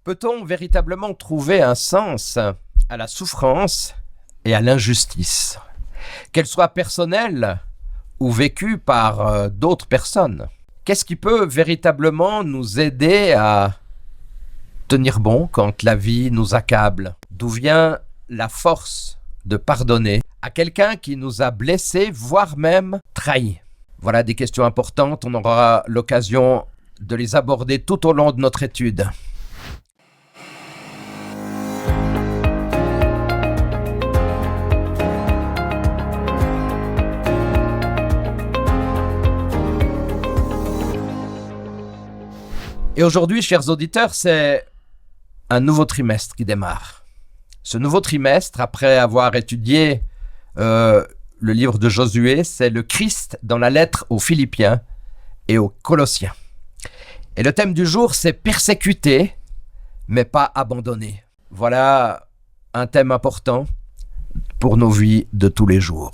Peut-on véritablement trouver un sens à la souffrance et à l'injustice, qu'elle soit personnelle ou vécue par d'autres personnes? Qu'est-ce qui peut véritablement nous aider à tenir bon quand la vie nous accable? D'où vient la force de pardonner à quelqu'un qui nous a blessés, voire même trahis? Voilà des questions importantes, on aura l'occasion de les aborder tout au long de notre étude. Et aujourd'hui, chers auditeurs, c'est un nouveau trimestre qui démarre. Ce nouveau trimestre, après avoir étudié le livre de Josué, c'est le Christ dans la lettre aux Philippiens et aux Colossiens. Et le thème du jour, c'est persécuter, mais pas abandonner. Voilà un thème important pour nos vies de tous les jours.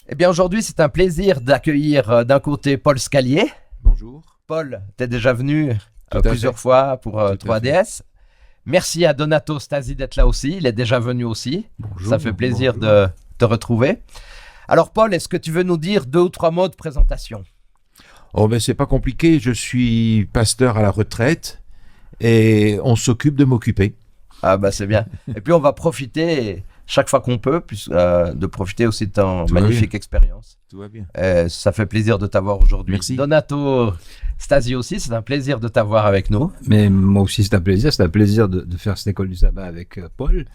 Eh bien, aujourd'hui, c'est un plaisir d'accueillir d'un côté Paul Scalier. Bonjour. Paul, tu es déjà venu plusieurs fois pour 3DS. Merci à Donato Stasi d'être là aussi. Il est déjà venu aussi. Bonjour, ça fait plaisir de te retrouver. Alors, Paul, est-ce que tu veux nous dire 2 ou 3 mots de présentation? Oh, ben, c'est pas compliqué. Je suis pasteur à la retraite et on s'occupe de m'occuper. Ah, bah, c'est bien. Et puis, on va profiter chaque fois qu'on peut de profiter aussi de ton magnifique expérience. Tout va bien. Ça fait plaisir de t'avoir aujourd'hui. Merci. Donato Stasi aussi, c'est un plaisir de t'avoir avec nous. Mais moi aussi, c'est un plaisir de faire cette école du sabbat avec Paul.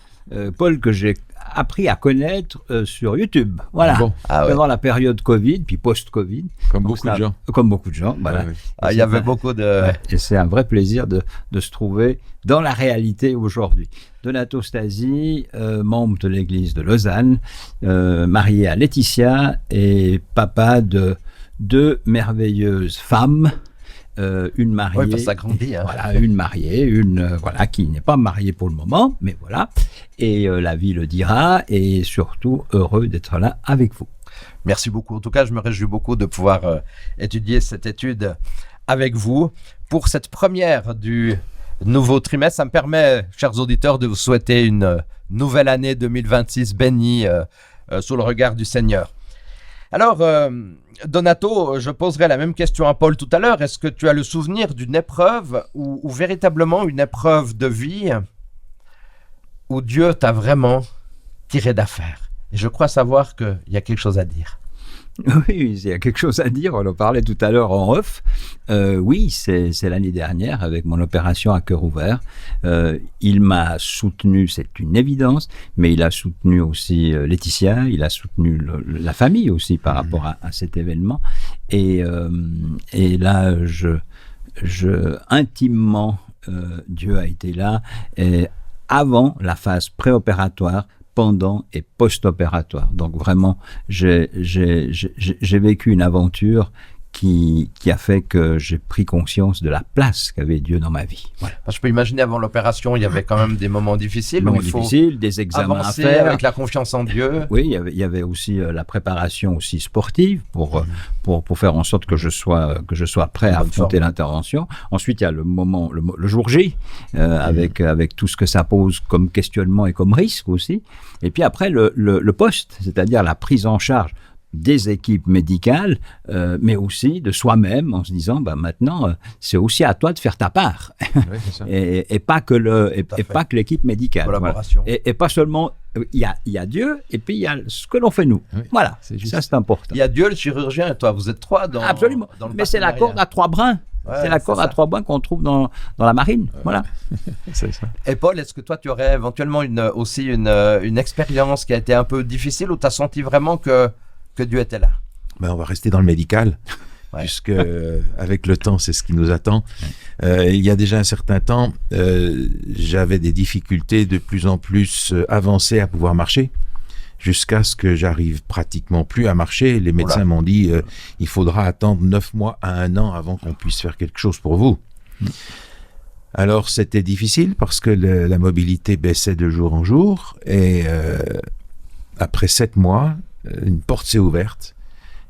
Paul que j'ai appris à connaître sur YouTube. Voilà. Bon. Pendant la période Covid, puis post-Covid. Comme beaucoup de gens. Comme beaucoup de gens, voilà. Ouais. Il y avait beaucoup de... Ouais, et c'est un vrai plaisir de se trouver dans la réalité aujourd'hui. Donato Stasi, membre de l'église de Lausanne, marié à Laetitia et papa de 2 merveilleuses femmes. Une mariée, oui, parce que ça grandit, hein. Voilà, une mariée, une qui n'est pas mariée pour le moment, mais voilà. Et la vie le dira, et surtout heureux d'être là avec vous. Merci beaucoup. En tout cas, je me réjouis beaucoup de pouvoir étudier cette étude avec vous. Pour cette première du nouveau trimestre, ça me permet, chers auditeurs, de vous souhaiter une nouvelle année 2026 bénie sous le regard du Seigneur. Alors, Donato, je poserai la même question à Paul tout à l'heure. Est-ce que tu as le souvenir d'une épreuve ou véritablement une épreuve de vie où Dieu t'a vraiment tiré d'affaire? Et je crois savoir qu'il y a quelque chose à dire. Oui, il y a quelque chose à dire. On en parlait tout à l'heure en off. Oui, c'est l'année dernière avec mon opération à cœur ouvert. Il m'a soutenu, c'est une évidence, mais il a soutenu aussi Laetitia, il a soutenu la famille aussi par rapport à cet événement. Et là, intimement, Dieu a été là avant la phase préopératoire, pendant et post-opératoire. Donc vraiment, j'ai vécu une aventure qui a fait que j'ai pris conscience de la place qu'avait Dieu dans ma vie. Voilà. Je peux imaginer avant l'opération, il y avait quand même des moments difficiles. Des examens à faire. Avec la confiance en Dieu. Oui, il y avait aussi la préparation aussi sportive pour faire en sorte que je sois prêt à affronter l'intervention. Ensuite, il y a le jour J, avec tout ce que ça pose comme questionnement et comme risque aussi. Et puis après, le poste, c'est-à-dire la prise en charge des équipes médicales, mais aussi de soi-même, en se disant, maintenant, c'est aussi à toi de faire ta part, oui, c'est ça. et pas que l'équipe médicale. Collaboration. Voilà. Et pas seulement, il y a Dieu, et puis il y a ce que l'on fait nous. Oui, voilà, c'est ça c'est important. Il y a Dieu, le chirurgien, et toi, vous êtes 3 dans... Absolument, dans le mais c'est la partenariat. corde à 3 brins. Ouais, c'est la corde à 3 brins qu'on trouve dans la marine. Voilà. C'est ça. Et Paul, est-ce que toi, tu aurais éventuellement une expérience qui a été un peu difficile, où tu as senti vraiment que Dieu était là? Ben, on va rester dans le médical, puisque avec le temps, c'est ce qui nous attend. Il y a déjà un certain temps, j'avais des difficultés de plus en plus avancées à pouvoir marcher, jusqu'à ce que j'arrive pratiquement plus à marcher. Les médecins m'ont dit, il faudra attendre 9 mois à 1 an avant qu'on puisse faire quelque chose pour vous. Alors, c'était difficile parce que la mobilité baissait de jour en jour, et après 7 mois, une porte s'est ouverte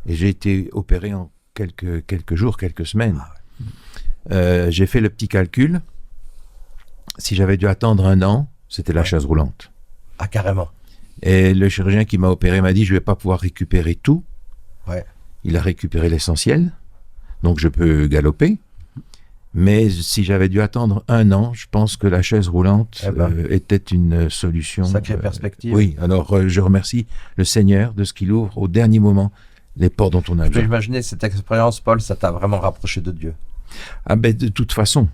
et j'ai été opéré en quelques jours, quelques semaines. J'ai fait le petit calcul. si j'avais dû attendre 1 an, c'était la chaise roulante. Ah, carrément. Et le chirurgien qui m'a opéré m'a dit, je ne vais pas pouvoir récupérer tout. Ouais. Il a récupéré l'essentiel, donc je peux galoper. Mais si j'avais dû attendre 1 an, je pense que la chaise roulante était une solution. Sacrée perspective. Oui, alors je remercie le Seigneur de ce qu'il ouvre au dernier moment les portes dont on a Je peux besoin. imaginer cette expérience, Paul, ça t'a vraiment rapproché de Dieu. Ah ben de toute façon.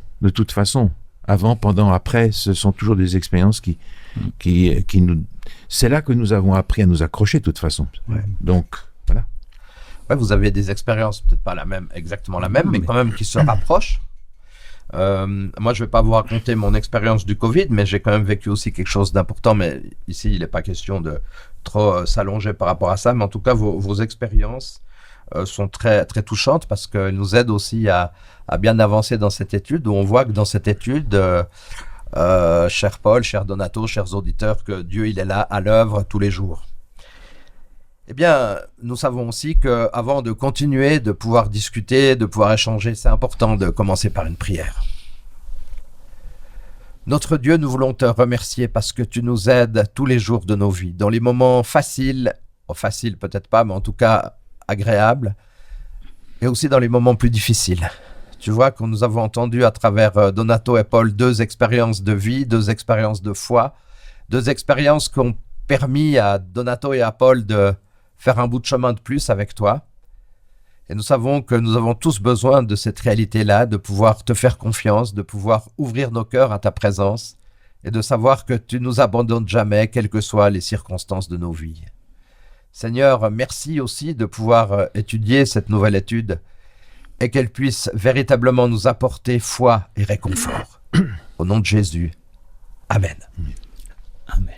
Avant, pendant, après, ce sont toujours des expériences qui nous... C'est là que nous avons appris à nous accrocher de toute façon. Ouais. Donc, voilà. Ouais, vous avez des expériences, peut-être pas exactement la même, mais quand même qui se rapprochent. Moi, je ne vais pas vous raconter mon expérience du Covid, mais j'ai quand même vécu aussi quelque chose d'important. Mais ici, il n'est pas question de trop s'allonger par rapport à ça. Mais en tout cas, vos expériences sont très, très touchantes parce qu'elles nous aident aussi à bien avancer dans cette étude, où on voit que dans cette étude, cher Paul, cher Donato, chers auditeurs, que Dieu, il est là à l'œuvre tous les jours. Eh bien, nous savons aussi qu'avant de continuer, de pouvoir discuter, de pouvoir échanger, c'est important de commencer par une prière. Notre Dieu, nous voulons te remercier parce que tu nous aides tous les jours de nos vies, dans les moments faciles peut-être pas, mais en tout cas agréables, et aussi dans les moments plus difficiles. Tu vois que nous avons entendu à travers Donato et Paul 2 expériences de vie, 2 expériences de foi, 2 expériences qui ont permis à Donato et à Paul de faire un bout de chemin de plus avec toi. Et nous savons que nous avons tous besoin de cette réalité-là, de pouvoir te faire confiance, de pouvoir ouvrir nos cœurs à ta présence et de savoir que tu nous abandonnes jamais, quelles que soient les circonstances de nos vies. Seigneur, merci aussi de pouvoir étudier cette nouvelle étude et qu'elle puisse véritablement nous apporter foi et réconfort. Au nom de Jésus. Amen. Amen.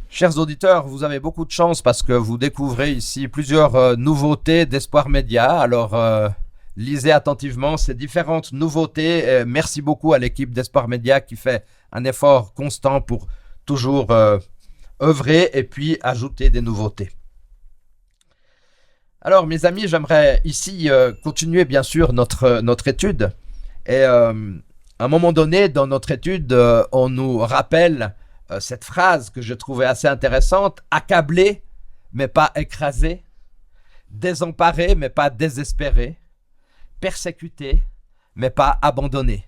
Chers auditeurs, vous avez beaucoup de chance parce que vous découvrez ici plusieurs nouveautés d'Espoir Média. Alors, lisez attentivement ces différentes nouveautés. Merci beaucoup à l'équipe d'Espoir Média qui fait un effort constant pour toujours œuvrer et puis ajouter des nouveautés. Alors, mes amis, j'aimerais ici continuer bien sûr notre étude. Et à un moment donné, dans notre étude, on nous rappelle cette phrase que je trouvais assez intéressante: accablé, mais pas écrasé, désemparé, mais pas désespéré, persécuté, mais pas abandonné.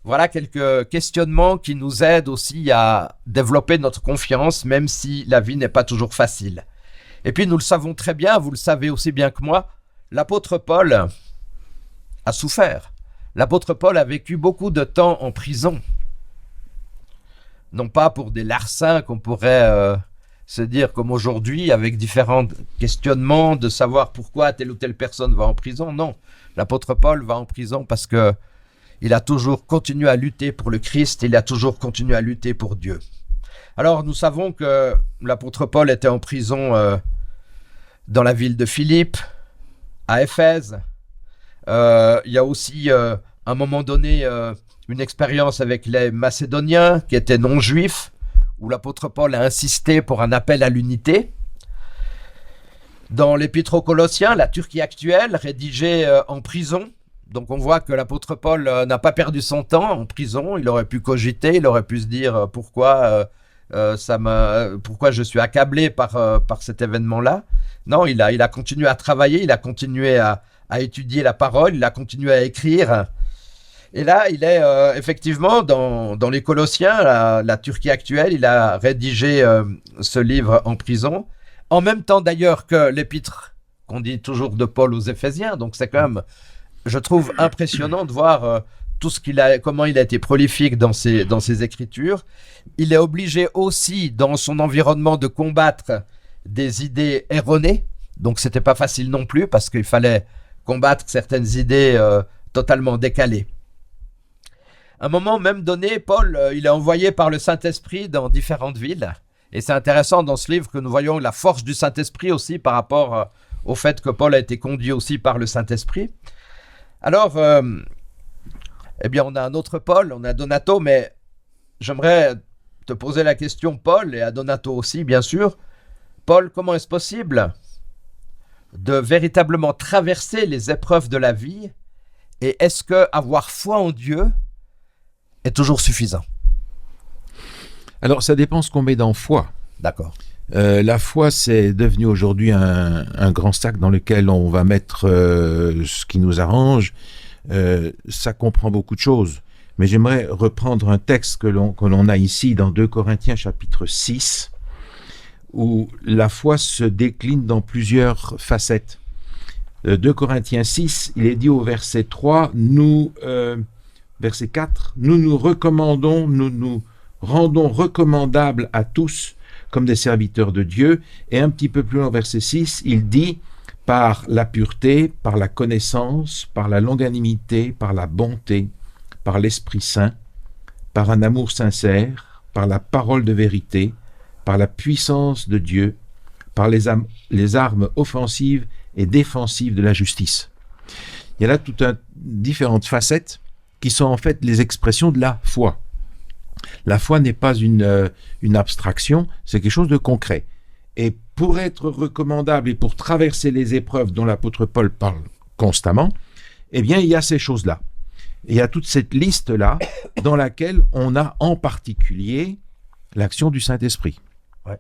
Voilà quelques questionnements qui nous aident aussi à développer notre confiance, même si la vie n'est pas toujours facile. Et puis nous le savons très bien, vous le savez aussi bien que moi, l'apôtre Paul a souffert. L'apôtre Paul a vécu beaucoup de temps en prison. Non pas pour des larcins qu'on pourrait se dire comme aujourd'hui, avec différents questionnements de savoir pourquoi telle ou telle personne va en prison. Non, l'apôtre Paul va en prison parce que il a toujours continué à lutter pour le Christ, il a toujours continué à lutter pour Dieu. Alors nous savons que l'apôtre Paul était en prison dans la ville de Philippe, à Éphèse. Il y a aussi à un moment donné une expérience avec les Macédoniens qui étaient non-juifs, où l'apôtre Paul a insisté pour un appel à l'unité. Dans l'épître aux Colossiens, la Turquie actuelle, rédigée en prison. Donc on voit que l'apôtre Paul n'a pas perdu son temps en prison. Il aurait pu cogiter, il aurait pu se dire pourquoi je suis accablé par cet événement-là. Non, il a continué à travailler, il a continué à étudier la parole, il a continué à écrire. Et là, il est effectivement dans les Colossiens, la Turquie actuelle, il a rédigé ce livre en prison, en même temps d'ailleurs que l'épître qu'on dit toujours de Paul aux Éphésiens. Donc c'est quand même, je trouve impressionnant de voir comment il a été prolifique dans ses écritures. Il est obligé aussi dans son environnement de combattre des idées erronées. Donc c'était pas facile non plus parce qu'il fallait combattre certaines idées totalement décalées. À un moment même donné, Paul, il est envoyé par le Saint-Esprit dans différentes villes. Et c'est intéressant dans ce livre que nous voyons la force du Saint-Esprit aussi par rapport au fait que Paul a été conduit aussi par le Saint-Esprit. Alors, eh bien, on a un autre Paul, on a Donato, mais j'aimerais te poser la question, Paul, et à Donato aussi, bien sûr. Paul, comment est-ce possible de véritablement traverser les épreuves de la vie? Et est-ce que avoir foi en Dieu est toujours suffisant? Alors, ça dépend ce qu'on met dans foi. D'accord. La foi, c'est devenu aujourd'hui un grand sac dans lequel on va mettre ce qui nous arrange. Ça comprend beaucoup de choses. Mais j'aimerais reprendre un texte que l'on a ici dans 2 Corinthiens chapitre 6, où la foi se décline dans plusieurs facettes. 2 Corinthiens 6, il est dit au verset 3, verset 4, nous nous recommandons, nous nous rendons recommandables à tous comme des serviteurs de Dieu. Et un petit peu plus loin, verset 6, il dit, par la pureté, par la connaissance, par la longanimité, par la bonté, par l'Esprit Saint, par un amour sincère, par la parole de vérité, par la puissance de Dieu, par les armes offensives et défensives de la justice. Il y a là différentes facettes qui sont en fait les expressions de la foi. La foi n'est pas une abstraction, c'est quelque chose de concret. Et pour être recommandable et pour traverser les épreuves dont l'apôtre Paul parle constamment, eh bien, il y a ces choses-là. Il y a toute cette liste-là dans laquelle on a en particulier l'action du Saint-Esprit. Ouais.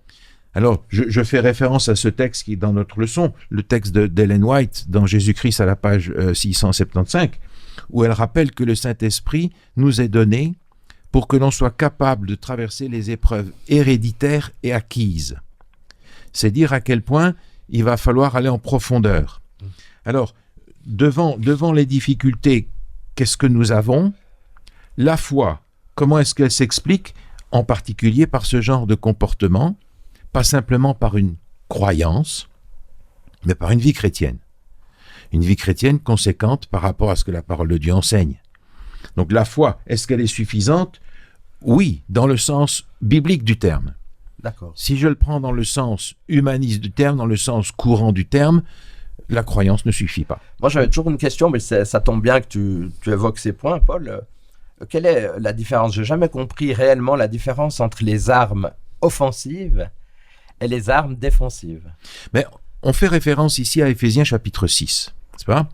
Alors, je fais référence à ce texte qui est dans notre leçon, le texte d'Ellen White dans Jésus-Christ à la page 675, où elle rappelle que le Saint-Esprit nous est donné pour que l'on soit capable de traverser les épreuves héréditaires et acquises. C'est dire à quel point il va falloir aller en profondeur. Alors, devant les difficultés, qu'est-ce que nous avons? La foi, comment est-ce qu'elle s'explique? En particulier par ce genre de comportement, pas simplement par une croyance, mais par une vie chrétienne. Une vie chrétienne conséquente par rapport à ce que la parole de Dieu enseigne. Donc la foi, est-ce qu'elle est suffisante? Oui, dans le sens biblique du terme. D'accord. Si je le prends dans le sens humaniste du terme, dans le sens courant du terme, la croyance ne suffit pas. Moi, j'avais toujours une question, mais ça tombe bien que tu évoques ces points, Paul. Quelle est la différence? Je n'ai jamais compris réellement la différence entre les armes offensives et les armes défensives. Mais on fait référence ici à Éphésiens chapitre 6, c'est pas?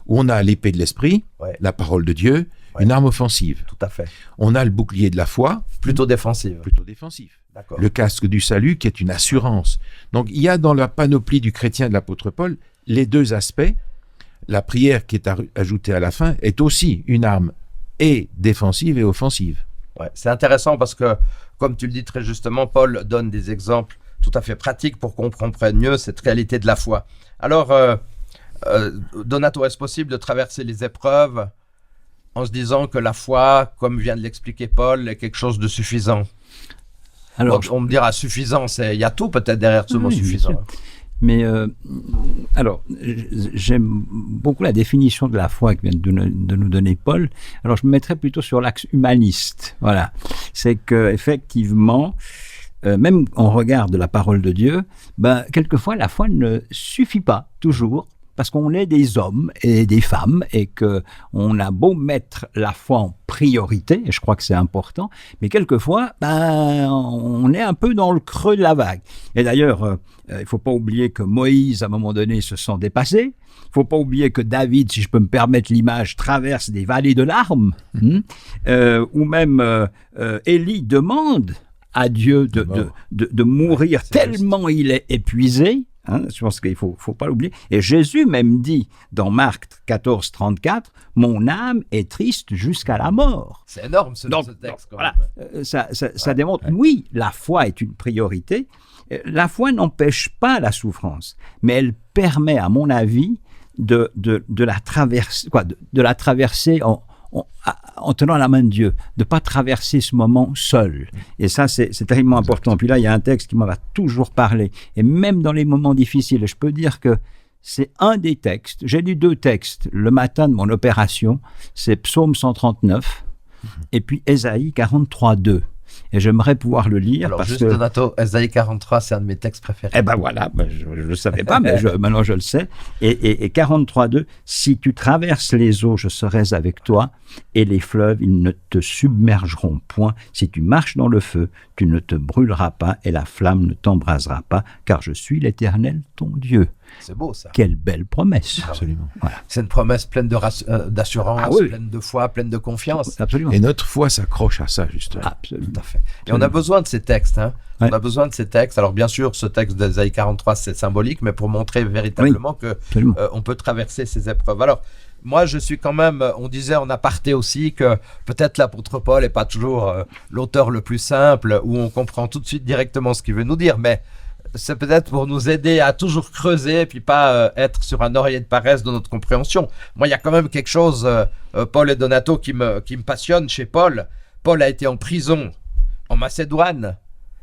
Où on a l'épée de l'esprit, ouais, la parole de Dieu, ouais, une arme offensive. Tout à fait. On a le bouclier de la foi. Plutôt défensive. Plutôt défensif. D'accord. Le casque du salut qui est une assurance. Donc il y a dans la panoplie du chrétien de l'apôtre Paul les deux aspects. La prière qui est ajoutée à la fin est aussi une arme et défensive et offensive. Ouais, c'est intéressant parce que, comme tu le dis très justement, Paul donne des exemples tout à fait pratiques pour qu'on comprenne mieux cette réalité de la foi. Alors, Donato, est-ce possible de traverser les épreuves en se disant que la foi, comme vient de l'expliquer Paul, est quelque chose de suffisant? Alors, on me dira suffisant, il y a tout peut-être derrière ce mot suffisant. Mais alors, j'aime beaucoup la définition de la foi que vient de nous donner Paul. Alors, je me mettrais plutôt sur l'axe humaniste. Voilà, c'est que effectivement, même en regard de la parole de Dieu, quelquefois la foi ne suffit pas toujours. Parce qu'on est des hommes et des femmes et qu'on a beau mettre la foi en priorité, et je crois que c'est important, mais quelquefois, on est un peu dans le creux de la vague. Et d'ailleurs, il ne faut pas oublier que Moïse, à un moment donné, se sent dépassé. Il ne faut pas oublier que David, si je peux me permettre l'image, traverse des vallées de larmes. Ou même Élie demande à Dieu de mourir tellement il est épuisé. Je pense qu'il ne faut pas l'oublier. Et Jésus même dit dans Marc 14, 34, « Mon âme est triste jusqu'à la mort. » C'est énorme ce texte. Voilà, ça démontre, oui, la foi est une priorité. La foi n'empêche pas la souffrance, mais elle permet, à mon avis, de la traverser en tenant la main de Dieu, de ne pas traverser ce moment seul. Et ça, c'est terriblement important. Puis là, il y a un texte qui m'en va toujours parler. Et même dans les moments difficiles, je peux dire que c'est un des textes. J'ai lu 2 textes le matin de mon opération. C'est Psaume 139 et puis Ésaïe 43, 2. Et j'aimerais pouvoir le lire. Alors, parce juste, que... Donato, Ésaïe 43, c'est un de mes textes préférés. Eh ben voilà, je ne le savais pas, mais maintenant je le sais. Et 43.2, si tu traverses les eaux, je serai avec toi, et les fleuves, ils ne te submergeront point. Si tu marches dans le feu, tu ne te brûleras pas, et la flamme ne t'embrasera pas, car je suis l'Éternel, ton Dieu. C'est beau ça. Quelle belle promesse. Absolument. Voilà. C'est une promesse pleine d'assurance, Ah oui. pleine de foi, pleine de confiance. Absolument. Et notre foi s'accroche à ça, justement. Absolument. Tout à fait. Et on a besoin de ces textes. Hein. Ouais. On a besoin de ces textes. Alors bien sûr, ce texte d'Ésaïe 43, c'est symbolique, mais pour montrer véritablement que Absolument. on peut traverser ces épreuves. Alors, moi, je suis quand même, on disait en aparté aussi que peut-être l'apôtre Paul n'est pas toujours l'auteur le plus simple, où on comprend tout de suite directement ce qu'il veut nous dire, mais c'est peut-être pour nous aider à toujours creuser et puis pas être sur un oreiller de paresse de notre compréhension. Moi, il y a quand même quelque chose, Paul et Donato, qui me passionne chez Paul. Paul a été en prison en Macédoine,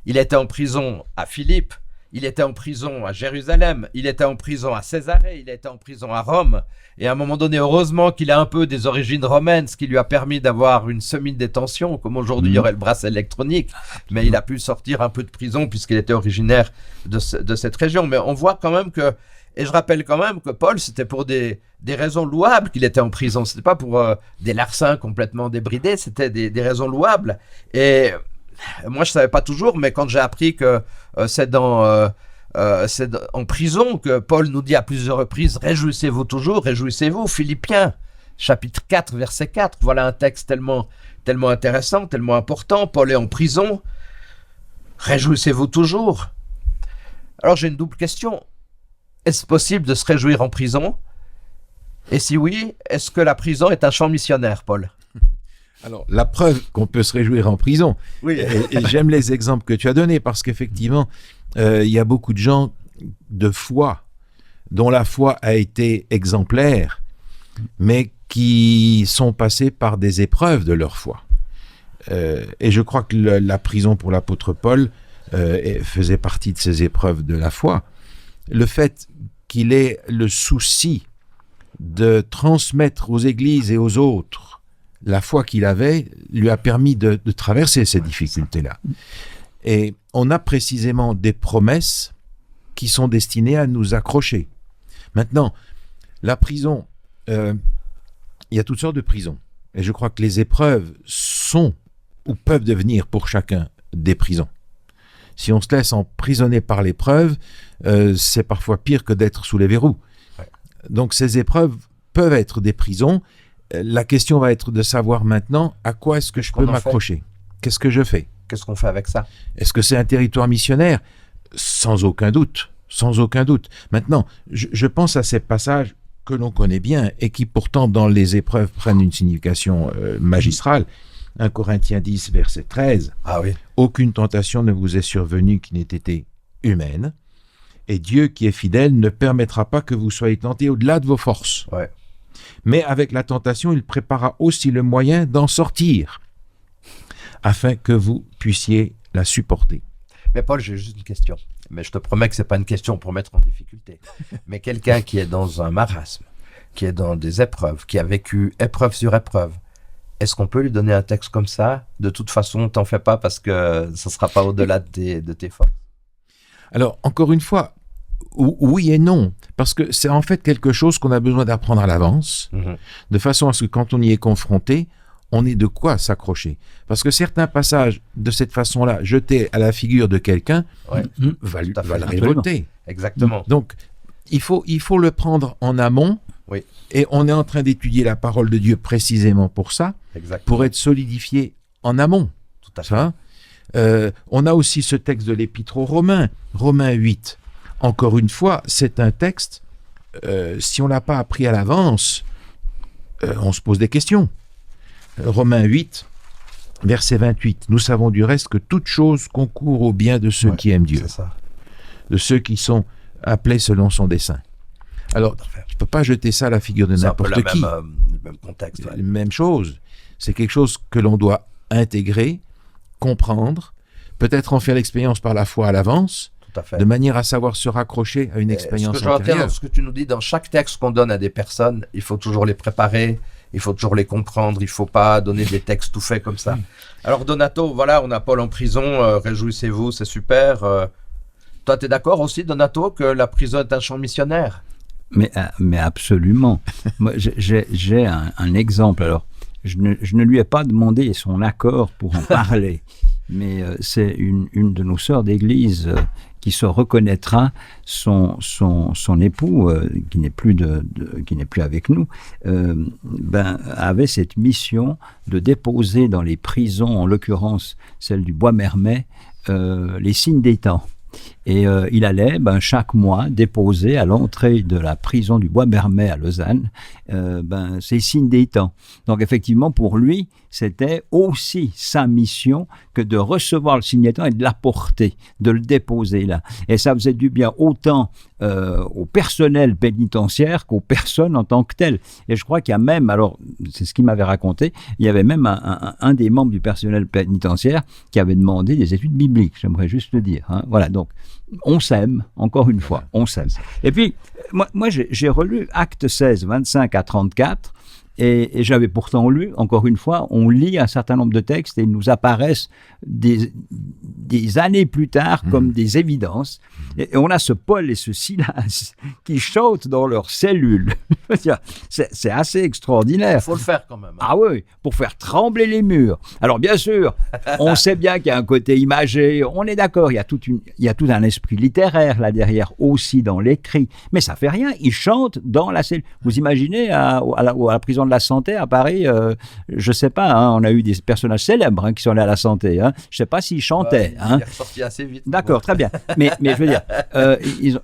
il était en prison à Philippe, il était en prison à Jérusalem, il était en prison à Césarée, il était en prison à Rome. Et à un moment donné, heureusement qu'il a un peu des origines romaines, ce qui lui a permis d'avoir une semi-détention, comme aujourd'hui il y aurait le bracelet électronique. Mais il a pu sortir un peu de prison puisqu'il était originaire de cette région. Mais on voit quand même que, et je rappelle quand même que Paul, c'était pour des raisons louables qu'il était en prison. C'était pas pour des larcins complètement débridés, c'était des raisons louables. Et moi, je savais pas toujours, mais quand j'ai appris que c'est en prison que Paul nous dit à plusieurs reprises « Réjouissez-vous toujours, réjouissez-vous ». Philippiens, chapitre 4, verset 4. Voilà un texte tellement intéressant, tellement important. Paul est en prison. Réjouissez-vous toujours. Alors, j'ai une double question. Est-ce possible de se réjouir en prison? Et si oui, est-ce que la prison est un champ missionnaire, Paul? Alors, la preuve qu'on peut se réjouir en prison. Oui. Et j'aime les exemples que tu as donnés parce qu'effectivement, il y a beaucoup de gens de foi dont la foi a été exemplaire, mais qui sont passés par des épreuves de leur foi. Et je crois que la prison pour l'apôtre Paul faisait partie de ces épreuves de la foi. Le fait qu'il ait le souci de transmettre aux églises et aux autres la foi qu'il avait lui a permis de traverser ces difficultés-là. Et on a précisément des promesses qui sont destinées à nous accrocher. Maintenant, la prison, il y a toutes sortes de prisons. Et je crois que les épreuves sont ou peuvent devenir pour chacun des prisons. Si on se laisse emprisonner par l'épreuve, c'est parfois pire que d'être sous les verrous. Ouais. Donc ces épreuves peuvent être des prisons. La question va être de savoir maintenant à quoi est-ce que je peux m'accrocher. Qu'est-ce que je fais? Qu'est-ce qu'on fait avec ça? Est-ce que c'est un territoire missionnaire? Sans aucun doute. Sans aucun doute. Maintenant, je pense à ces passages que l'on connaît bien et qui pourtant dans les épreuves prennent une signification magistrale. 1 Corinthiens 10, verset 13. Ah oui. Aucune tentation ne vous est survenue qui n'ait été humaine. Et Dieu qui est fidèle ne permettra pas que vous soyez tentés au-delà de vos forces. Ouais. Mais avec la tentation, il préparera aussi le moyen d'en sortir, afin que vous puissiez la supporter. Mais Paul, j'ai juste une question. Mais je te promets que ce n'est pas une question pour mettre en difficulté. Mais quelqu'un qui est dans un marasme, qui est dans des épreuves, qui a vécu épreuve sur épreuve, est-ce qu'on peut lui donner un texte comme ça? De toute façon, t'en fais pas parce que ça ne sera pas au-delà de tes forces. Alors, encore une fois, oui et non, parce que c'est en fait quelque chose qu'on a besoin d'apprendre à l'avance, de façon à ce que quand on y est confronté, on ait de quoi s'accrocher. Parce que certains passages de cette façon-là, jetés à la figure de quelqu'un, va le révolter. Exactement. Donc, il faut le prendre en amont, oui. Et on est en train d'étudier la parole de Dieu précisément pour ça, pour être solidifié en amont. Tout à fait. On a aussi ce texte de l'Épître aux Romains, Romains 8. Encore une fois, c'est un texte, si on ne l'a pas appris à l'avance, on se pose des questions. Romains 8, verset 28. Nous savons du reste que toute chose concourt au bien de ceux qui aiment Dieu, de ceux qui sont appelés selon son dessein. Alors, je ne peux pas jeter ça à la figure de n'importe qui. Le même contexte. Ouais. Même chose. C'est quelque chose que l'on doit intégrer, comprendre, peut-être en faire l'expérience par la foi à l'avance, de manière à savoir se raccrocher à une expérience antérieure. Ce que tu nous dis, dans chaque texte qu'on donne à des personnes, il faut toujours les préparer, il faut toujours les comprendre, il ne faut pas donner des textes tout faits comme ça. Alors Donato, voilà, on a Paul en prison, réjouissez-vous, c'est super. Toi, tu es d'accord aussi, Donato, que la prison est un champ missionnaire? Mais absolument. Moi, j'ai un exemple. Alors, je ne lui ai pas demandé son accord pour en parler, mais c'est une de nos sœurs d'église qui se reconnaîtra son époux, qui n'est plus avec nous, avait cette mission de déposer dans les prisons, en l'occurrence celle du Bois-Mermet, les signes des temps. Et il allait chaque mois déposer à l'entrée de la prison du Bois-Mermet à Lausanne ces signes des temps. Donc effectivement, pour lui, c'était aussi sa mission que de recevoir le signe des temps et de l'apporter, de le déposer là. Et ça faisait du bien autant au personnel pénitentiaire qu'aux personnes en tant que telles. Et je crois qu'il y a même, alors c'est ce qu'il m'avait raconté, il y avait même un des membres du personnel pénitentiaire qui avait demandé des études bibliques, j'aimerais juste le dire. Hein. Voilà, donc on s'aime, encore une fois, on s'aime. Et puis, moi j'ai relu Actes 16, 25 à 34, et j'avais pourtant lu, encore une fois, on lit un certain nombre de textes et ils nous apparaissent des années plus tard comme des évidences. Et on a ce Paul et ce Silas qui chantent dans leurs cellules. C'est assez extraordinaire. Il faut le faire quand même. Hein. Ah oui, pour faire trembler les murs. Alors bien sûr, on sait bien qu'il y a un côté imagé, on est d'accord, il y a tout un esprit littéraire là derrière, aussi dans l'écrit. Mais ça fait rien, ils chantent dans la cellule. Vous imaginez à la prison de la Santé à Paris, je sais pas, hein, on a eu des personnages célèbres qui sont allés à la Santé. Hein. Je sais pas s'ils chantaient. Il est ressorti assez vite. D'accord, très bien. Mais je veux dire,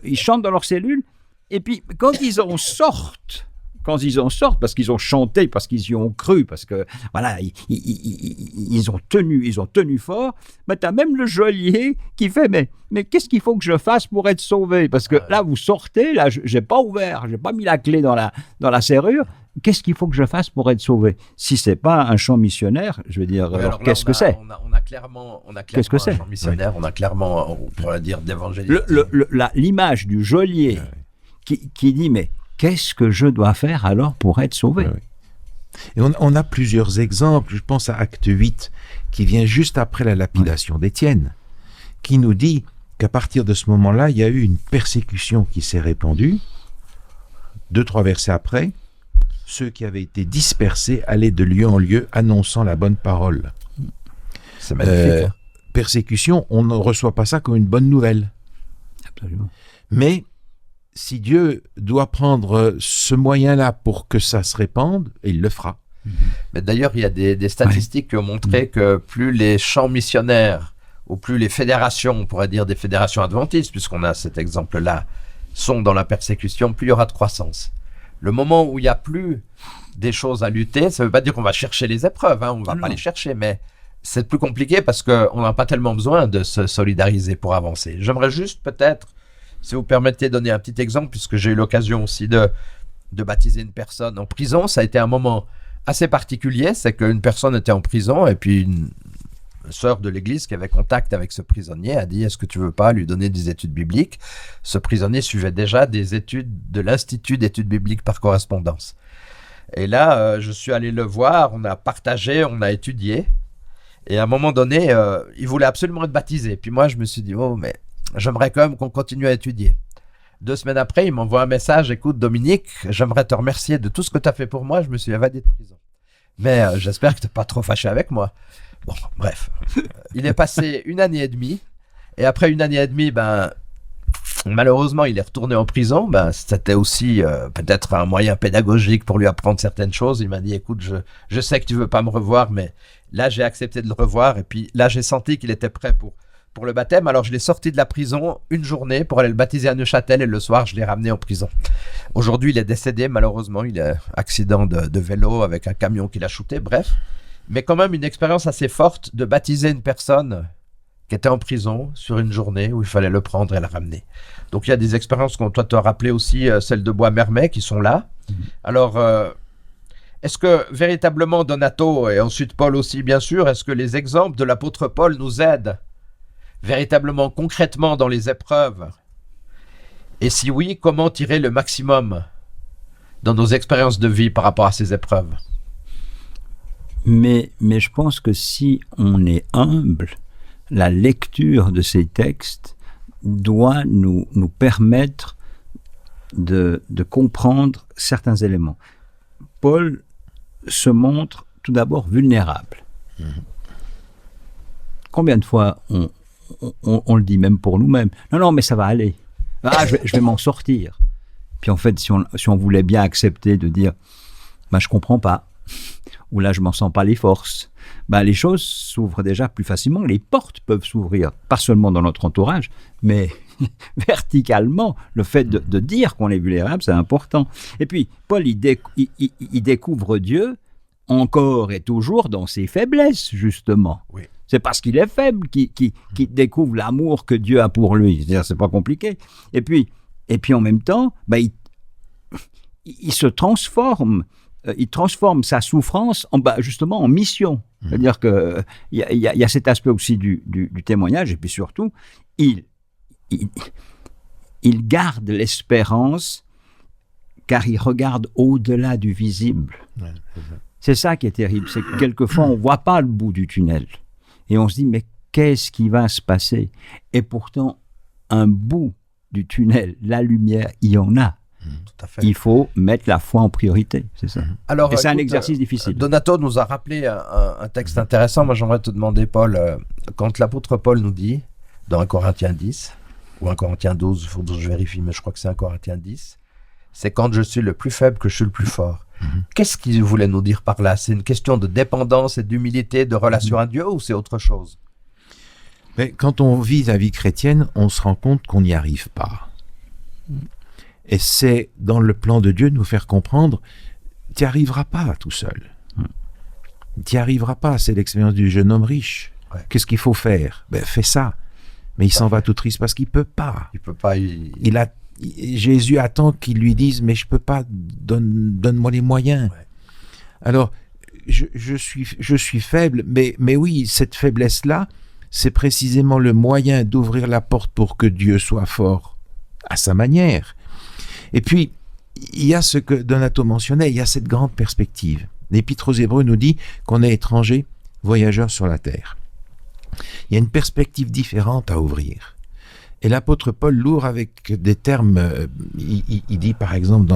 ils chantent dans leur cellule, et puis quand ils en sortent, parce qu'ils ont chanté, parce qu'ils y ont cru, parce que voilà, ils ont tenu fort, t'as même le geôlier qui fait mais qu'est-ce qu'il faut que je fasse pour être sauvé? Parce que là, vous sortez, là, j'ai pas ouvert, j'ai pas mis la clé dans la serrure. Qu'est-ce qu'il faut que je fasse pour être sauvé? Si c'est pas un chant missionnaire, je veux dire, oui, alors qu'est-ce que c'est? On a clairement qu'est-ce que c'est? Un chant missionnaire, on a clairement, on pourrait dire, d'évangéliste. L'image du geôlier qui dit mais qu'est-ce que je dois faire alors pour être sauvé? Et on a plusieurs exemples. Je pense à Acte 8, qui vient juste après la lapidation d'Étienne, qui nous dit qu'à partir de ce moment-là, il y a eu une persécution qui s'est répandue. 2-3 versets après, ceux qui avaient été dispersés allaient de lieu en lieu annonçant la bonne parole. C'est magnifique. Persécution, on ne reçoit pas ça comme une bonne nouvelle. Absolument. Mais si Dieu doit prendre ce moyen-là pour que ça se répande, il le fera. Mais d'ailleurs, il y a des statistiques qui ont montré que plus les champs missionnaires, ou plus les fédérations, on pourrait dire des fédérations adventistes, puisqu'on a cet exemple-là, sont dans la persécution, plus il y aura de croissance. Le moment où il n'y a plus des choses à lutter, ça ne veut pas dire qu'on va chercher les épreuves, hein, on ne va pas les chercher, mais c'est plus compliqué parce qu'on n'a pas tellement besoin de se solidariser pour avancer. J'aimerais juste peut-être, si vous permettez, donner un petit exemple, puisque j'ai eu l'occasion aussi de baptiser une personne en prison. Ça a été un moment assez particulier, c'est qu'une personne était en prison et puis une sœur de l'église qui avait contact avec ce prisonnier a dit « Est-ce que tu veux pas lui donner des études bibliques ?» Ce prisonnier suivait déjà des études de l'Institut d'études bibliques par correspondance. Et là, je suis allé le voir, on a partagé, on a étudié. Et à un moment donné, il voulait absolument être baptisé. Puis moi, je me suis dit « Oh, mais j'aimerais quand même qu'on continue à étudier. » 2 semaines après, il m'envoie un message « Écoute, Dominique, j'aimerais te remercier de tout ce que tu as fait pour moi. Je me suis évadé de prison. Mais j'espère que tu n'es pas trop fâché avec moi. » Bon, bref. Il est passé 1 année et demie. Et après 1 année et demie, malheureusement, il est retourné en prison. C'était aussi peut-être un moyen pédagogique pour lui apprendre certaines choses. Il m'a dit « Écoute, je sais que tu veux pas me revoir, mais là, j'ai accepté de le revoir. » Et puis là, j'ai senti qu'il était prêt pour le baptême. Alors, je l'ai sorti de la prison une journée pour aller le baptiser à Neuchâtel. Et le soir, je l'ai ramené en prison. Aujourd'hui, il est décédé, malheureusement. Il a un accident de vélo avec un camion qui l'a shooté. Bref. Mais quand même une expérience assez forte de baptiser une personne qui était en prison sur une journée où il fallait le prendre et le ramener. Donc il y a des expériences qu'on doit te rappeler aussi, celles de Bois-Mermet qui sont là. Alors, est-ce que véritablement Donato et ensuite Paul aussi bien sûr, est-ce que les exemples de l'apôtre Paul nous aident véritablement concrètement dans les épreuves? Et si oui, comment tirer le maximum dans nos expériences de vie par rapport à ces épreuves? Mais je pense que si on est humble, la lecture de ces textes doit nous permettre de comprendre certains éléments. Paul se montre tout d'abord vulnérable. Combien de fois on le dit même pour nous-mêmes. Non, mais ça va aller. Je vais m'en sortir. Puis en fait, si on voulait bien accepter de dire, je comprends pas, ou là, je m'en sens pas les forces, les choses s'ouvrent déjà plus facilement. Les portes peuvent s'ouvrir, pas seulement dans notre entourage, mais verticalement. Le fait de dire qu'on est vulnérable, c'est important. Et puis, Paul, il découvre Dieu encore et toujours dans ses faiblesses, justement. Oui. C'est parce qu'il est faible qu'il découvre l'amour que Dieu a pour lui. C'est-à-dire, c'est pas compliqué. Et puis en même temps, il se transforme. Il transforme sa souffrance justement en mission. C'est-à-dire qu'il y a cet aspect aussi du témoignage. Et puis surtout, il garde l'espérance car il regarde au-delà du visible. Ouais, c'est ça qui est terrible. C'est que quelquefois, on ne voit pas le bout du tunnel. Et on se dit, mais qu'est-ce qui va se passer? Et pourtant, un bout du tunnel, la lumière, il y en a. Tout à fait. Il faut mettre la foi en priorité, c'est ça. Alors, et c'est un exercice difficile. Donato nous a rappelé un texte intéressant. Moi, j'aimerais te demander, Paul, quand l'apôtre Paul nous dit, dans 1 Corinthiens 10, ou 1 Corinthiens 12, il faut que je vérifie, mais je crois que c'est 1 Corinthiens 10, c'est quand je suis le plus faible que je suis le plus fort. Qu'est-ce qu'il voulait nous dire par là? C'est une question de dépendance et d'humilité, de relation à Dieu, ou c'est autre chose? Mais quand on vit la vie chrétienne, on se rend compte qu'on n'y arrive pas. Et c'est dans le plan de Dieu de nous faire comprendre, tu n'y arriveras pas tout seul. Tu n'y arriveras pas, c'est l'expérience du jeune homme riche. Ouais. Qu'est-ce qu'il faut faire? Fais ça. Mais il s'en va tout triste parce qu'il ne peut pas. Il peut pas. Jésus attend qu'il lui dise, mais je ne peux pas, donne-moi les moyens. Ouais. Alors, je suis faible, mais oui, cette faiblesse-là, c'est précisément le moyen d'ouvrir la porte pour que Dieu soit fort à sa manière. Et puis, il y a ce que Donato mentionnait, il y a cette grande perspective. L'Épître aux Hébreux nous dit qu'on est étranger, voyageur sur la terre. Il y a une perspective différente à ouvrir. Et l'apôtre Paul l'ouvre avec des termes, il dit par exemple,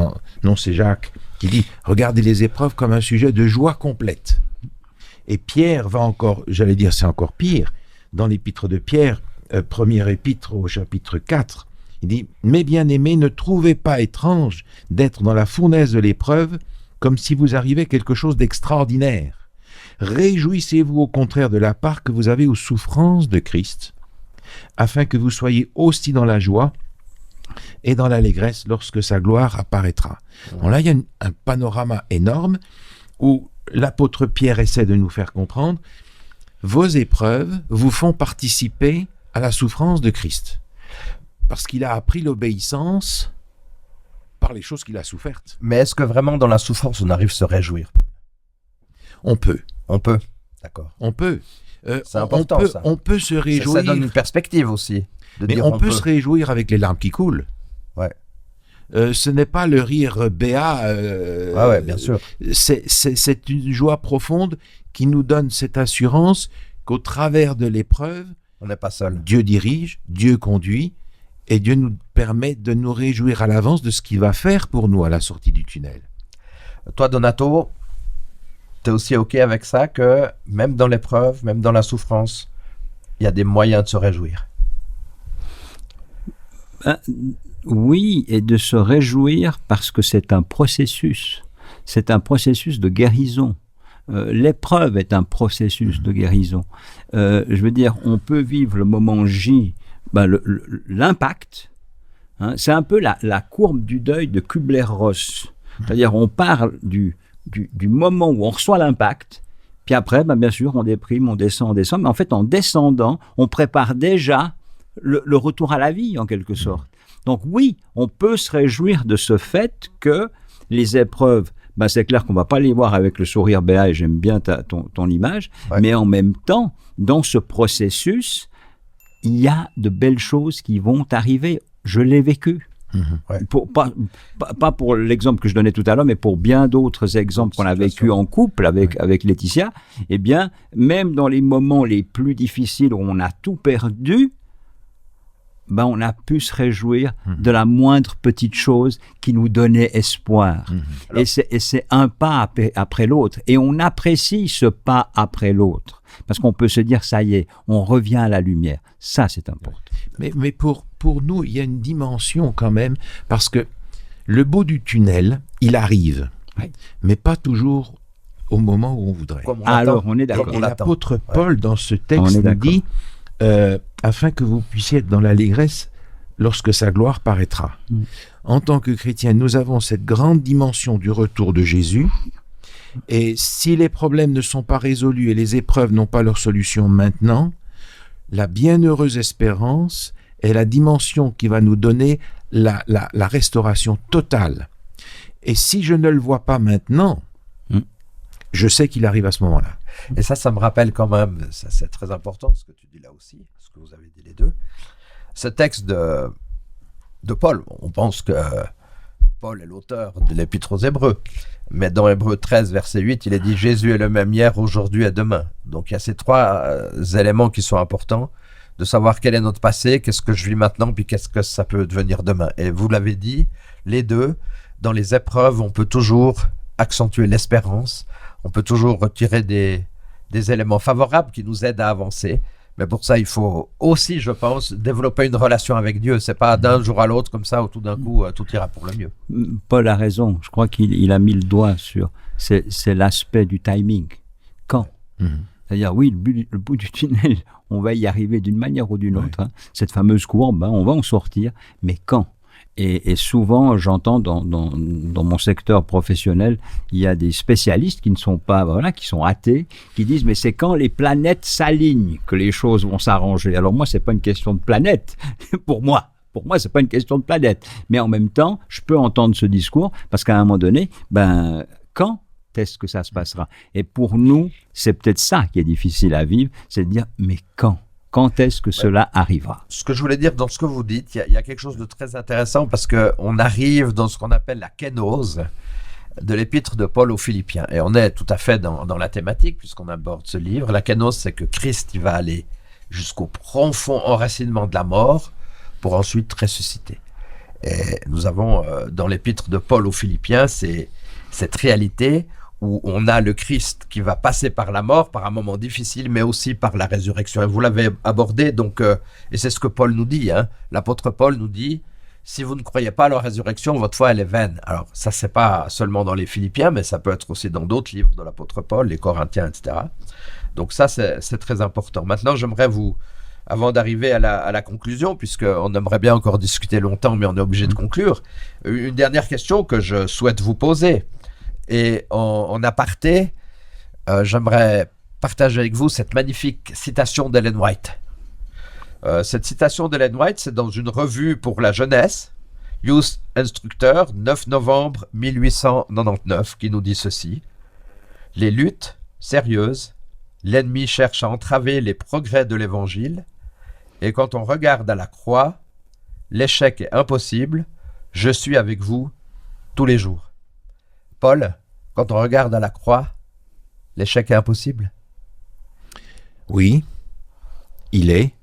c'est Jacques, qui dit « Regardez les épreuves comme un sujet de joie complète ». Et Pierre va encore, j'allais dire c'est encore pire, dans l'épître de Pierre, première épître au chapitre 4, il dit « Mes bien-aimés, ne trouvez pas étrange d'être dans la fournaise de l'épreuve comme si vous arrivait quelque chose d'extraordinaire. Réjouissez-vous au contraire de la part que vous avez aux souffrances de Christ, afin que vous soyez aussi dans la joie et dans l'allégresse lorsque sa gloire apparaîtra. » Donc là, il y a un panorama énorme où l'apôtre Pierre essaie de nous faire comprendre vos épreuves vous font participer à la souffrance de Christ. Parce qu'il a appris l'obéissance par les choses qu'il a souffertes. Mais est-ce que vraiment dans la souffrance, on arrive à se réjouir? On peut. On peut, d'accord. On peut. C'est important, ça. On peut se réjouir. Ça donne une perspective aussi. Mais on peut se réjouir avec les larmes qui coulent. Ouais. Ce n'est pas le rire béat. Ouais, bien sûr. C'est une joie profonde qui nous donne cette assurance qu'au travers de l'épreuve, on n'est pas seul. Dieu dirige, Dieu conduit, et Dieu nous permet de nous réjouir à l'avance de ce qu'il va faire pour nous à la sortie du tunnel. Toi, Donato, tu es aussi OK avec ça, que même dans l'épreuve, même dans la souffrance, il y a des moyens de se réjouir? Oui, et de se réjouir parce que c'est un processus. C'est un processus de guérison. L'épreuve est un processus de guérison. Je veux dire, on peut vivre le moment J, l'impact. Hein, c'est un peu la courbe du deuil de Kubler-Ross. C'est-à-dire, on parle du moment où on reçoit l'impact, puis après, bien sûr, on déprime, on descend. Mais en fait, en descendant, on prépare déjà le retour à la vie, en quelque sorte. Donc oui, on peut se réjouir de ce fait que les épreuves, c'est clair qu'on ne va pas les voir avec le sourire béat, et j'aime bien ton image, ouais. Mais en même temps, dans ce processus, il y a de belles choses qui vont arriver. Je l'ai vécu. Ouais. Pas pour l'exemple que je donnais tout à l'heure, mais pour bien d'autres exemples qu'on a vécu en couple avec Laetitia. Eh bien, même dans les moments les plus difficiles où on a tout perdu, on a pu se réjouir de la moindre petite chose qui nous donnait espoir. Et c'est un pas après l'autre. Et on apprécie ce pas après l'autre. Parce qu'on peut se dire, ça y est, on revient à la lumière. Ça, c'est important. Mais pour nous, il y a une dimension quand même, parce que le bout du tunnel, il arrive, mais pas toujours au moment où on voudrait. Alors, on est d'accord. Et l'apôtre Paul, dans ce texte, nous dit afin que vous puissiez être dans l'allégresse lorsque sa gloire paraîtra. En tant que chrétiens, nous avons cette grande dimension du retour de Jésus, et si les problèmes ne sont pas résolus et les épreuves n'ont pas leur solution maintenant, la bienheureuse espérance est la dimension qui va nous donner la restauration totale. Et si je ne le vois pas maintenant, je sais qu'il arrive à ce moment-là. Et ça me rappelle quand même, ça c'est très important ce que tu dis là aussi, ce que vous avez dit les deux. Ce texte de Paul, on pense que Paul est l'auteur de l'Épître aux Hébreux, mais dans Hébreux 13, verset 8, il est dit « Jésus est le même hier, aujourd'hui et demain ». Donc il y a ces trois éléments qui sont importants, de savoir quel est notre passé, qu'est-ce que je vis maintenant, puis qu'est-ce que ça peut devenir demain. Et vous l'avez dit, les deux, dans les épreuves, on peut toujours accentuer l'espérance, on peut toujours retirer des éléments favorables qui nous aident à avancer. Mais pour ça, il faut aussi, je pense, développer une relation avec Dieu. C'est pas d'un jour à l'autre comme ça, où tout d'un coup, tout ira pour le mieux. Paul a raison. Je crois qu'il a mis le doigt sur... C'est l'aspect du timing. Quand C'est-à-dire, oui, le bout du tunnel, on va y arriver d'une manière ou d'une autre. Hein. Cette fameuse courbe, on va en sortir. Mais quand ? Et souvent, j'entends dans mon secteur professionnel, il y a des spécialistes qui ne sont pas, qui sont athées, qui disent mais c'est quand les planètes s'alignent que les choses vont s'arranger. Alors moi, c'est pas une question de planète. Pour moi, c'est pas une question de planète. Mais en même temps, je peux entendre ce discours parce qu'à un moment donné, quand est-ce que ça se passera ? Et pour nous, c'est peut-être ça qui est difficile à vivre, c'est de dire mais quand ? Quand est-ce que cela arrivera ? Ce que je voulais dire dans ce que vous dites, il y a quelque chose de très intéressant parce qu'on arrive dans ce qu'on appelle la kénose de l'épître de Paul aux Philippiens. Et on est tout à fait dans la thématique puisqu'on aborde ce livre. La kénose, c'est que Christ il va aller jusqu'au profond enracinement de la mort pour ensuite ressusciter. Et nous avons dans l'épître de Paul aux Philippiens cette réalité où on a le Christ qui va passer par la mort, par un moment difficile, mais aussi par la résurrection. Et vous l'avez abordé, donc, et c'est ce que Paul nous dit. L'apôtre Paul nous dit, si vous ne croyez pas à la résurrection, votre foi, elle est vaine. Alors, ça, c'est pas seulement dans les Philippiens, mais ça peut être aussi dans d'autres livres de l'apôtre Paul, les Corinthiens, etc. Donc ça, c'est très important. Maintenant, j'aimerais avant d'arriver à la conclusion, puisqu'on aimerait bien encore discuter longtemps, mais on est obligé de conclure, une dernière question que je souhaite vous poser. Et en aparté, j'aimerais partager avec vous cette magnifique citation d'Ellen White. Cette citation d'Ellen White, c'est dans une revue pour la jeunesse, Youth Instructor, 9 novembre 1899, qui nous dit ceci. « Les luttes sérieuses, l'ennemi cherche à entraver les progrès de l'Évangile, et quand on regarde à la croix, l'échec est impossible, je suis avec vous tous les jours. » Paul, quand on regarde à la croix, l'échec est impossible ? Oui, il est,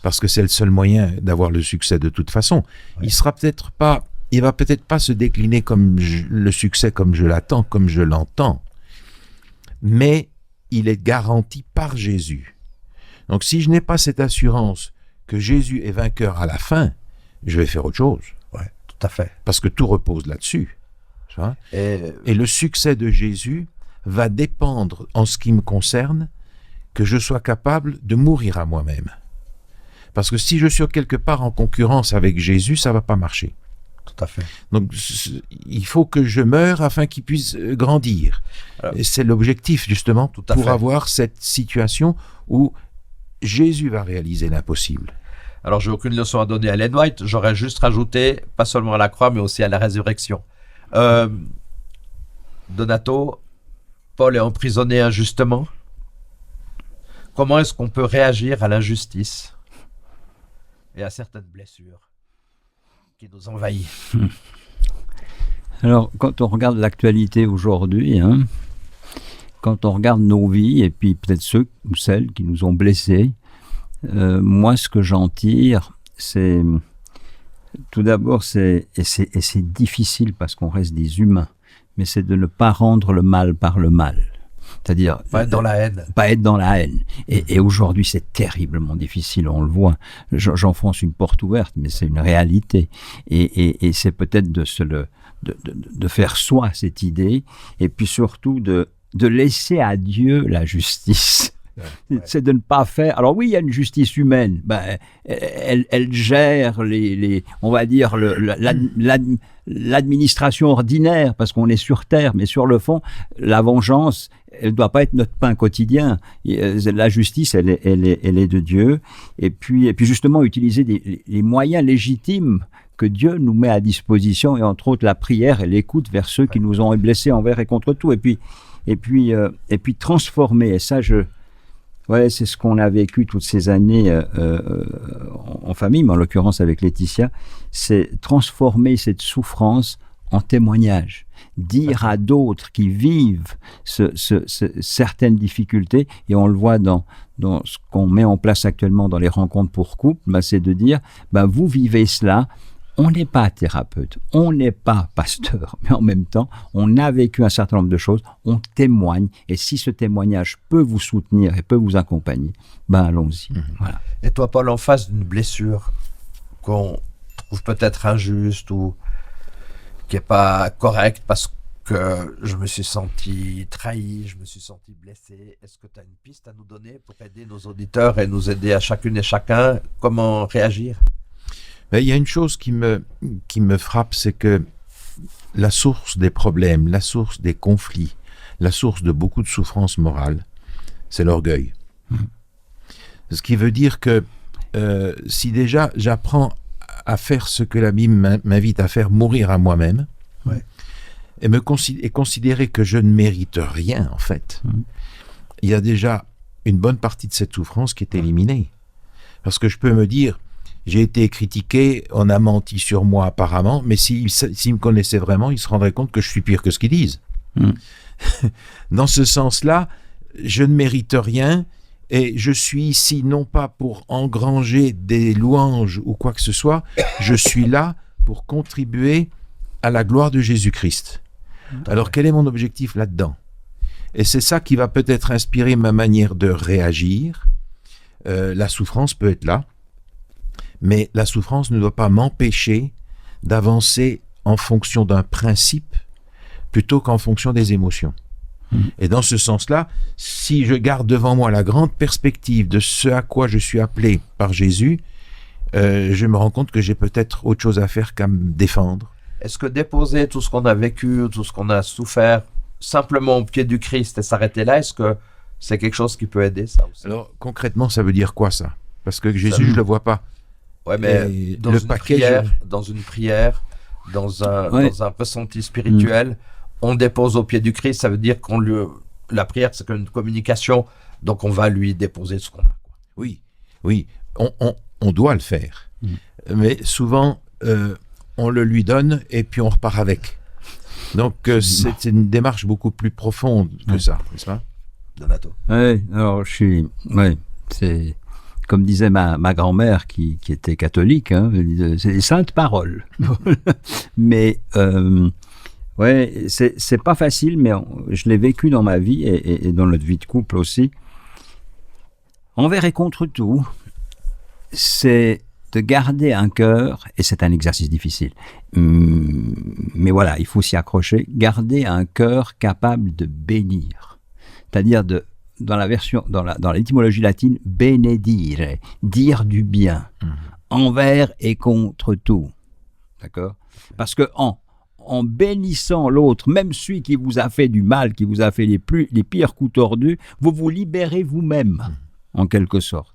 parce que c'est le seul moyen d'avoir le succès de toute façon. Oui. Il va peut-être pas se décliner comme le succès comme je l'attends, comme je l'entends, mais il est garanti par Jésus. Donc si je n'ai pas cette assurance que Jésus est vainqueur à la fin, je vais faire autre chose. Oui, tout à fait. Parce que tout repose là-dessus. Et le succès de Jésus va dépendre, en ce qui me concerne, que je sois capable de mourir à moi-même. Parce que si je suis quelque part en concurrence avec Jésus, ça ne va pas marcher. Tout à fait. Donc, il faut que je meure afin qu'il puisse grandir. Et c'est l'objectif, justement, pour avoir cette situation où Jésus va réaliser l'impossible. Alors, je n'ai aucune leçon à donner à Ellen White. J'aurais juste rajouté, pas seulement à la croix, mais aussi à la résurrection. Donato, Paul est emprisonné injustement. Comment est-ce qu'on peut réagir à l'injustice et à certaines blessures qui nous envahissent ? Alors, quand on regarde l'actualité aujourd'hui, quand on regarde nos vies, et puis peut-être ceux ou celles qui nous ont blessés, moi, ce que j'en tire, tout d'abord, c'est difficile parce qu'on reste des humains, mais c'est de ne pas rendre le mal par le mal. C'est-à-dire pas être dans la haine. Pas être dans la haine. Et aujourd'hui, c'est terriblement difficile, on le voit. J'enfonce une porte ouverte, mais c'est une réalité. Et c'est peut-être de faire soi cette idée, et puis surtout de laisser à Dieu la justice. Ouais. C'est de ne pas faire. Alors oui, il y a une justice humaine. Elle gère on va dire l'administration ordinaire parce qu'on est sur terre. Mais sur le fond, la vengeance, elle ne doit pas être notre pain quotidien. La justice, elle est de Dieu. Et puis justement utiliser les moyens légitimes que Dieu nous met à disposition, et entre autres la prière et l'écoute vers ceux qui nous ont blessés envers et contre tout. Et puis transformer. Et ça, c'est ce qu'on a vécu toutes ces années en famille, mais en l'occurrence avec Laetitia, c'est transformer cette souffrance en témoignage. Dire à d'autres qui vivent certaines difficultés, et on le voit dans ce qu'on met en place actuellement dans les rencontres pour couple, c'est de dire, vous vivez cela. On n'est pas thérapeute, on n'est pas pasteur, mais en même temps, on a vécu un certain nombre de choses, on témoigne, et si ce témoignage peut vous soutenir et peut vous accompagner, allons-y. Voilà. Et toi, Paul, en face d'une blessure qu'on trouve peut-être injuste ou qui n'est pas correcte parce que je me suis senti trahi, je me suis senti blessé, est-ce que tu as une piste à nous donner pour aider nos auditeurs et nous aider à chacune et chacun? Comment réagir? Il y a une chose qui me frappe, c'est que la source des problèmes, la source des conflits, la source de beaucoup de souffrances morales, c'est l'orgueil. Ce qui veut dire que si déjà j'apprends à faire ce que la Bible m'invite à faire, mourir à moi-même, et considérer que je ne mérite rien, en fait, il y a déjà une bonne partie de cette souffrance qui est éliminée. Parce que je peux me dire, j'ai été critiqué, on a menti sur moi apparemment, mais s'ils me connaissaient vraiment, ils se rendraient compte que je suis pire que ce qu'ils disent. Dans ce sens-là, je ne mérite rien, et je suis ici non pas pour engranger des louanges ou quoi que ce soit, je suis là pour contribuer à la gloire de Jésus-Christ. Alors quel est mon objectif là-dedans? Et c'est ça qui va peut-être inspirer ma manière de réagir. La souffrance peut être là, mais la souffrance ne doit pas m'empêcher d'avancer en fonction d'un principe plutôt qu'en fonction des émotions. Et dans ce sens-là, si je garde devant moi la grande perspective de ce à quoi je suis appelé par Jésus, je me rends compte que j'ai peut-être autre chose à faire qu'à me défendre. Est-ce que déposer tout ce qu'on a vécu, tout ce qu'on a souffert, simplement au pied du Christ et s'arrêter là, est-ce que c'est quelque chose qui peut aider, ça aussi? Alors, concrètement, ça veut dire quoi, ça? Parce que Jésus, je ne le vois pas. Ouais, mais dans une prière, dans un ressenti spirituel, on dépose au pied du Christ, ça veut dire la prière, c'est une communication, donc on va lui déposer ce qu'on a. Oui, on doit le faire. Mais souvent, on le lui donne et puis on repart avec. Donc, c'est une démarche beaucoup plus profonde que ça, n'est-ce pas? Donato. Oui, alors c'est... Comme disait ma grand-mère qui était catholique, c'est des saintes paroles. Mais c'est pas facile, mais je l'ai vécu dans ma vie et dans notre vie de couple aussi. Envers et contre tout, c'est de garder un cœur, et c'est un exercice difficile, mais voilà, il faut s'y accrocher, garder un cœur capable de bénir, c'est-à-dire dans l'étymologie latine, benedire, dire du bien, envers et contre tout. D'accord? Parce que en bénissant l'autre, même celui qui vous a fait du mal, qui vous a fait les pires coups tordus, vous vous libérez vous-même, en quelque sorte.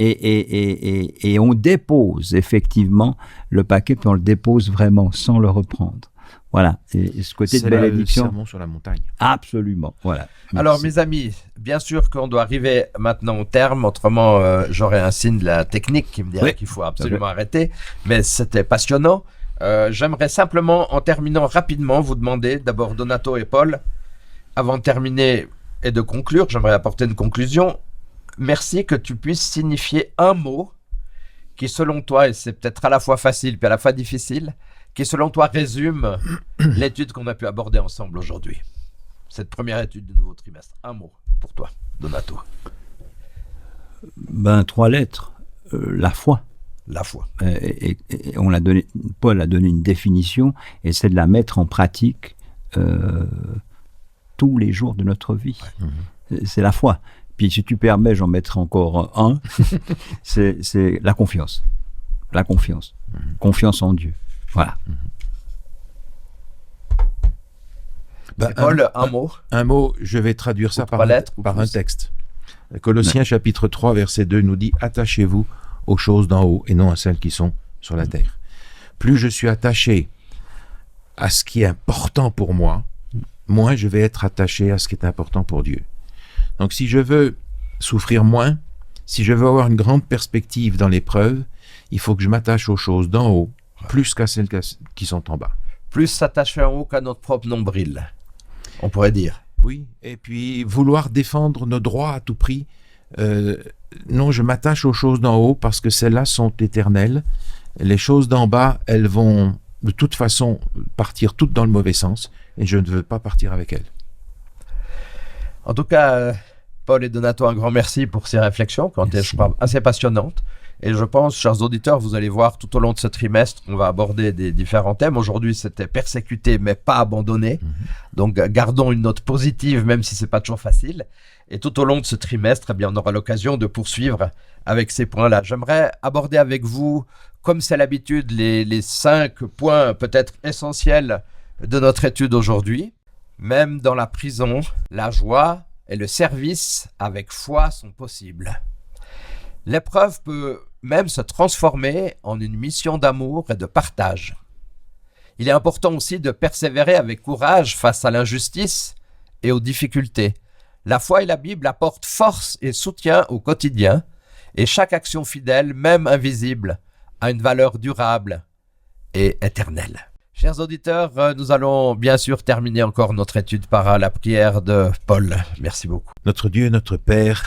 Et on dépose effectivement le paquet, puis on le dépose vraiment, sans le reprendre. Voilà, et ce côté de bénédiction. C'est le sermon sur la montagne. Absolument, voilà. Merci. Alors, mes amis, bien sûr qu'on doit arriver maintenant au terme, autrement j'aurai un signe de la technique qui me dirait qu'il faut absolument arrêter, mais c'était passionnant. J'aimerais simplement, en terminant rapidement, vous demander, d'abord Donato et Paul, avant de terminer et de conclure, j'aimerais apporter une conclusion. Merci que tu puisses signifier un mot qui selon toi, et c'est peut-être à la fois facile puis à la fois difficile, qui selon toi résume l'étude qu'on a pu aborder ensemble aujourd'hui. Cette première étude du nouveau trimestre. Un mot pour toi, Donato. 3 lettres. La foi. La foi. Et on l'a donné, Paul a donné une définition, et c'est de la mettre en pratique tous les jours de notre vie. Ouais. C'est la foi. Puis si tu permets, j'en mettrai encore un. c'est la confiance. La confiance. Confiance en Dieu. Voilà. Paul, un mot. Un mot, je vais traduire ça par un texte. Colossiens chapitre 3, verset 2 nous dit « Attachez-vous aux choses d'en haut et non à celles qui sont sur la terre. » Plus je suis attaché à ce qui est important pour moi, moins je vais être attaché à ce qui est important pour Dieu. Donc si je veux souffrir moins, si je veux avoir une grande perspective dans l'épreuve, il faut que je m'attache aux choses d'en haut, plus qu'à celles qui sont en bas. Plus s'attacher en haut qu'à notre propre nombril, on pourrait dire. Oui, et puis vouloir défendre nos droits à tout prix. Non, je m'attache aux choses d'en haut parce que celles-là sont éternelles. Les choses d'en bas, elles vont de toute façon partir toutes dans le mauvais sens et je ne veux pas partir avec elles. En tout cas, Paul et Donato, un grand merci pour ces réflexions qui ont été, je crois, assez passionnantes. Et je pense, chers auditeurs, vous allez voir tout au long de ce trimestre, on va aborder des différents thèmes. Aujourd'hui, c'était persécuter, mais pas abandonner. Donc, gardons une note positive, même si c'est pas toujours facile. Et tout au long de ce trimestre, eh bien, on aura l'occasion de poursuivre avec ces points-là. J'aimerais aborder avec vous, comme c'est l'habitude, les 5 points peut-être essentiels de notre étude aujourd'hui. Même dans la prison, la joie et le service avec foi sont possibles. L'épreuve peut même se transformer en une mission d'amour et de partage. Il est important aussi de persévérer avec courage face à l'injustice et aux difficultés. La foi et la Bible apportent force et soutien au quotidien, et chaque action fidèle, même invisible, a une valeur durable et éternelle. Chers auditeurs, nous allons bien sûr terminer encore notre étude par la prière de Paul. Merci beaucoup. Notre Dieu et notre Père,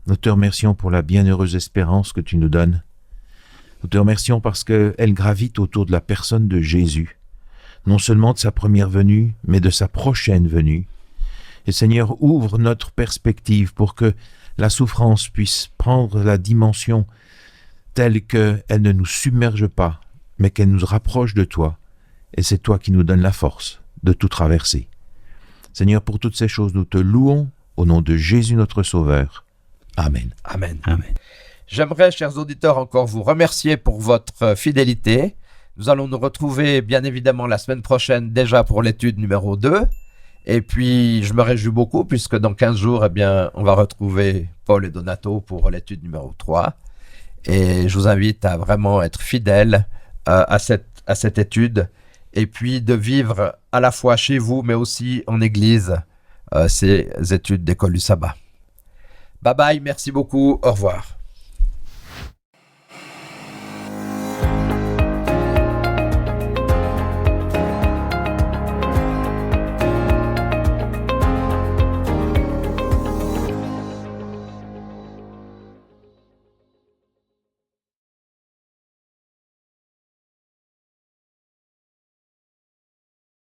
nous te remercions pour la bienheureuse espérance que tu nous donnes. Nous te remercions parce qu'elle gravite autour de la personne de Jésus, non seulement de sa première venue, mais de sa prochaine venue. Et Seigneur, ouvre notre perspective pour que la souffrance puisse prendre la dimension telle qu'elle ne nous submerge pas, mais qu'elle nous rapproche de toi. Et c'est toi qui nous donnes la force de tout traverser. Seigneur, pour toutes ces choses, nous te louons au nom de Jésus notre Sauveur. Amen. Amen. Amen. J'aimerais, chers auditeurs, encore vous remercier pour votre fidélité. Nous allons nous retrouver, bien évidemment, la semaine prochaine, déjà pour l'étude numéro 2. Et puis, je me réjouis beaucoup, puisque dans 15 jours, eh bien, on va retrouver Paul et Donato pour l'étude numéro 3. Et je vous invite à vraiment être fidèles à cette étude, et puis de vivre à la fois chez vous, mais aussi en église, ces études d'école du sabbat. Bye bye, merci beaucoup, au revoir.